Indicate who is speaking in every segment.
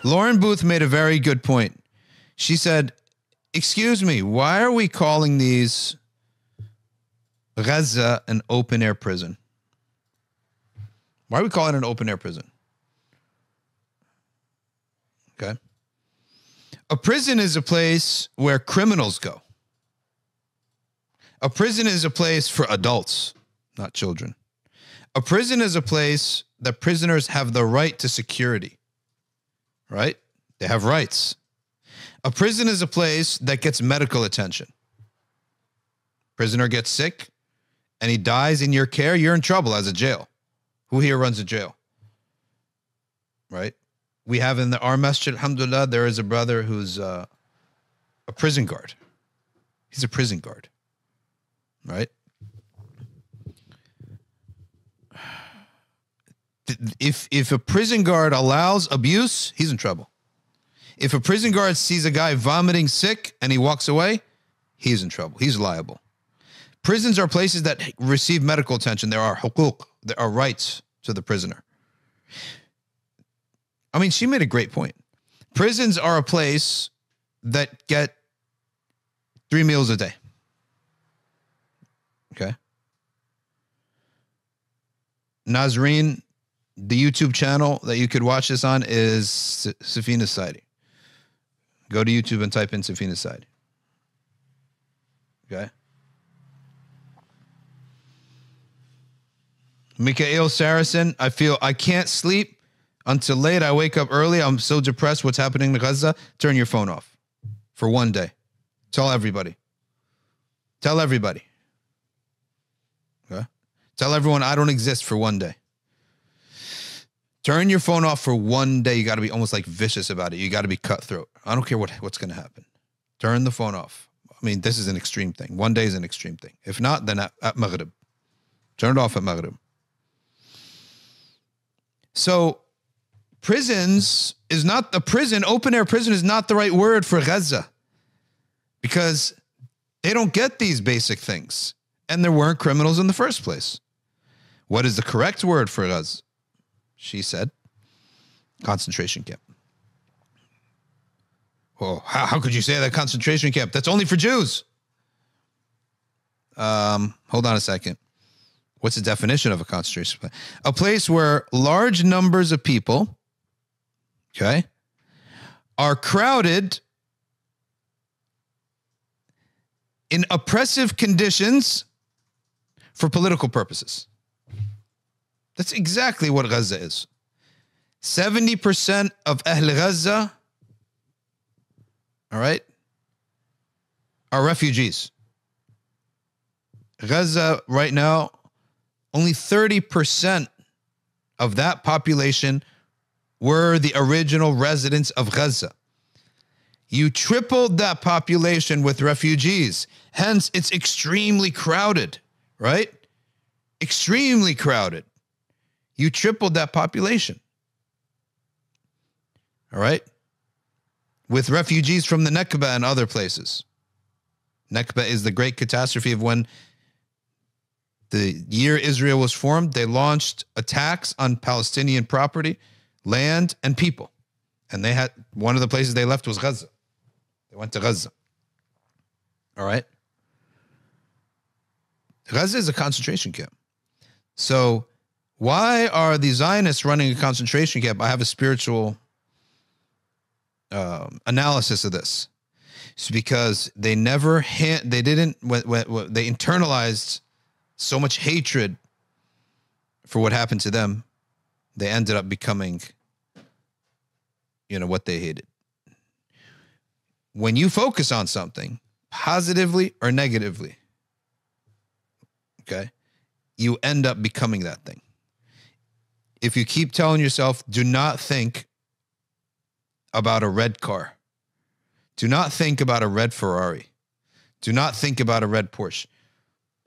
Speaker 1: Lauren Booth made a very good point. She said, excuse me, why are we calling these Gaza an open-air prison? Why are we calling it an open-air prison? Okay. A prison is a place where criminals go. A prison is a place for adults, not children. A prison is a place that prisoners have the right to security, right? They have rights. A prison is a place that gets medical attention. Prisoner gets sick and he dies in your care, you're in trouble as a jail. Who here runs a jail? Right? We have in our masjid, alhamdulillah, there is a brother who's a prison guard. He's a prison guard, right? If a prison guard allows abuse, he's in trouble. If a prison guard sees a guy vomiting sick and he walks away, he's in trouble. He's liable. Prisons are places that receive medical attention. There are huquq, there are rights to the prisoner. I mean, she made a great point. Prisons are a place that get 3 meals a day. Okay. Nazreen, the YouTube channel that you could watch this on is Safina Society. Go to YouTube and type in Safina Society. Okay. Mikhail Saracen, I can't sleep until late. I wake up early. I'm so depressed. What's happening in Gaza? Turn your phone off for one day. Tell everybody. Tell everybody. Okay? Tell everyone I don't exist for one day. Turn your phone off for one day. You got to be almost like vicious about it. You got to be cutthroat. I don't care what's going to happen. Turn the phone off. I mean, this is an extreme thing. One day is an extreme thing. If not, then at Maghrib. Turn it off at Maghrib. So prisons is not the prison. Open air prison is not the right word for Gaza because they don't get these basic things. And there weren't criminals in the first place. What is the correct word for Gaza? She said, concentration camp. Oh, how could you say that concentration camp? That's only for Jews. Hold on a second. What's the definition of a concentration camp? A place where large numbers of people, okay, are crowded in oppressive conditions for political purposes. That's exactly what Gaza is. 70% of Ahl Gaza, all right, are refugees. Gaza right now, only 30% of that population were the original residents of Gaza. You tripled that population with refugees. Hence, it's extremely crowded, right? Extremely crowded. You tripled that population. All right? With refugees from the Nakba and other places. Nakba is the great catastrophe of when the year Israel was formed, they launched attacks on Palestinian property, land, and people. And they had, one of the places they left was Gaza. They went to Gaza. All right? Gaza is a concentration camp. So why are the Zionists running a concentration camp? I have a spiritual analysis of this. It's because they never they internalized so much hatred for what happened to them. They ended up becoming, what they hated. When you focus on something positively or negatively, okay, you end up becoming that thing. If you keep telling yourself, do not think about a red car. Do not think about a red Ferrari. Do not think about a red Porsche.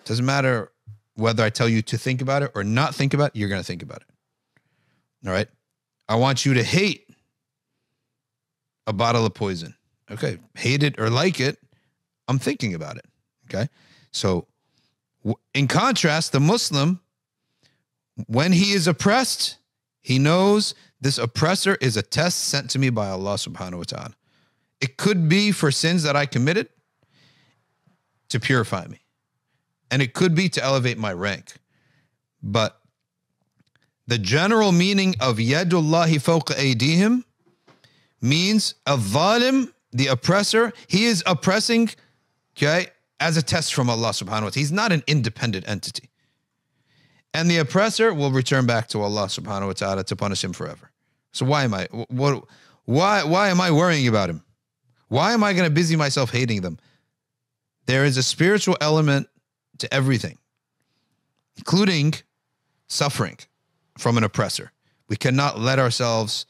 Speaker 1: Doesn't matter whether I tell you to think about it or not think about it, you're going to think about it. All right? I want you to hate a bottle of poison. Okay, hate it or like it, I'm thinking about it. Okay? So, in contrast, the Muslim, when he is oppressed, he knows This oppressor is a test sent to me by Allah subhanahu wa ta'ala. It could be for sins that I committed to purify me. And it could be to elevate my rank. But the general meaning of yadullahi fawqa aydihim means al-zalim, the oppressor, he is oppressing, okay, as a test from Allah subhanahu wa ta'ala. He's not an independent entity. And the oppressor will return back to Allah subhanahu wa ta'ala to punish him forever. So why am I worrying about him? Why am I going to busy myself hating them? There is a spiritual element to everything, including suffering from an oppressor. We cannot let ourselves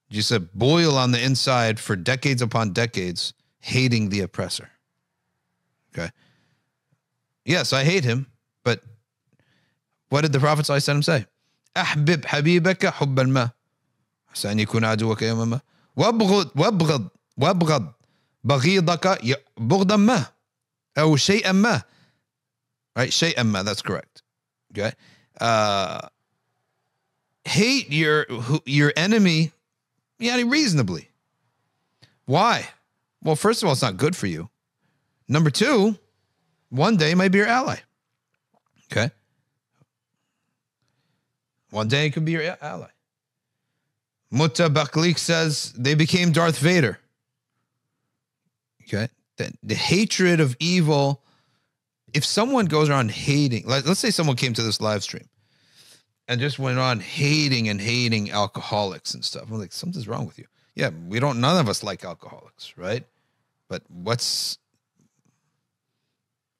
Speaker 1: just boil on the inside for decades upon decades, hating the oppressor. Okay. Yes, I hate him, but what did the Prophet ﷺ say? أحبب حبيبك حبا ما عسى أن يكون عدوك يوما ما وابغض بغيضك بغضا ما أو شيئا ما. Right? شيئا ما, that's correct. Okay. Hate your enemy, reasonably. Why? Well, first of all, it's not good for you. Number two, one day it might be your ally. Okay. One day it could be your ally. Mutta Baklik says they became Darth Vader. Okay. The hatred of evil. If someone goes around hating, let's say someone came to this live stream and just went on hating alcoholics and stuff. I'm like, something's wrong with you. Yeah, none of us like alcoholics, right? But what's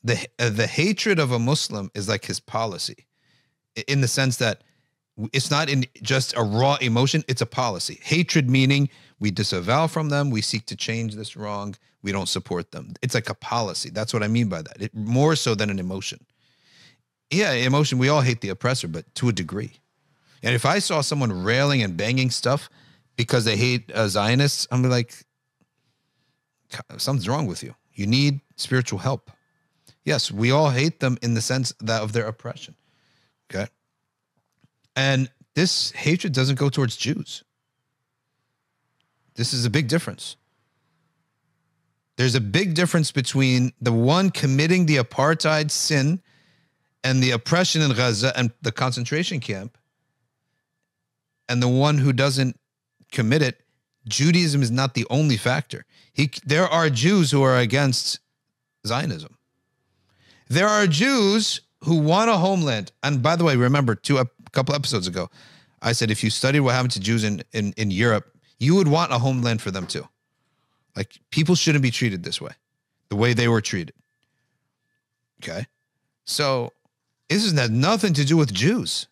Speaker 1: the hatred of a Muslim is like his policy, in the sense that it's not in just a raw emotion, it's a policy. Hatred meaning we disavow from them, we seek to change this wrong, we don't support them. It's like a policy. That's what I mean by that. More so than an emotion. Yeah, emotion, we all hate the oppressor, but to a degree. And if I saw someone railing and banging stuff because they hate Zionists, I'm like, something's wrong with you. You need spiritual help. Yes, we all hate them in the sense that of their oppression. Okay? And this hatred doesn't go towards Jews. This is a big difference. There's a big difference between the one committing the apartheid sin and the oppression in Gaza and the concentration camp, and the one who doesn't commit it. Judaism is not the only factor. There are Jews who are against Zionism. There are Jews who want a homeland. And by the way, remember, a couple episodes ago, I said if you studied what happened to Jews in Europe, you would want a homeland for them too. Like, people shouldn't be treated this way, the way they were treated. Okay? So this has nothing to do with Jews.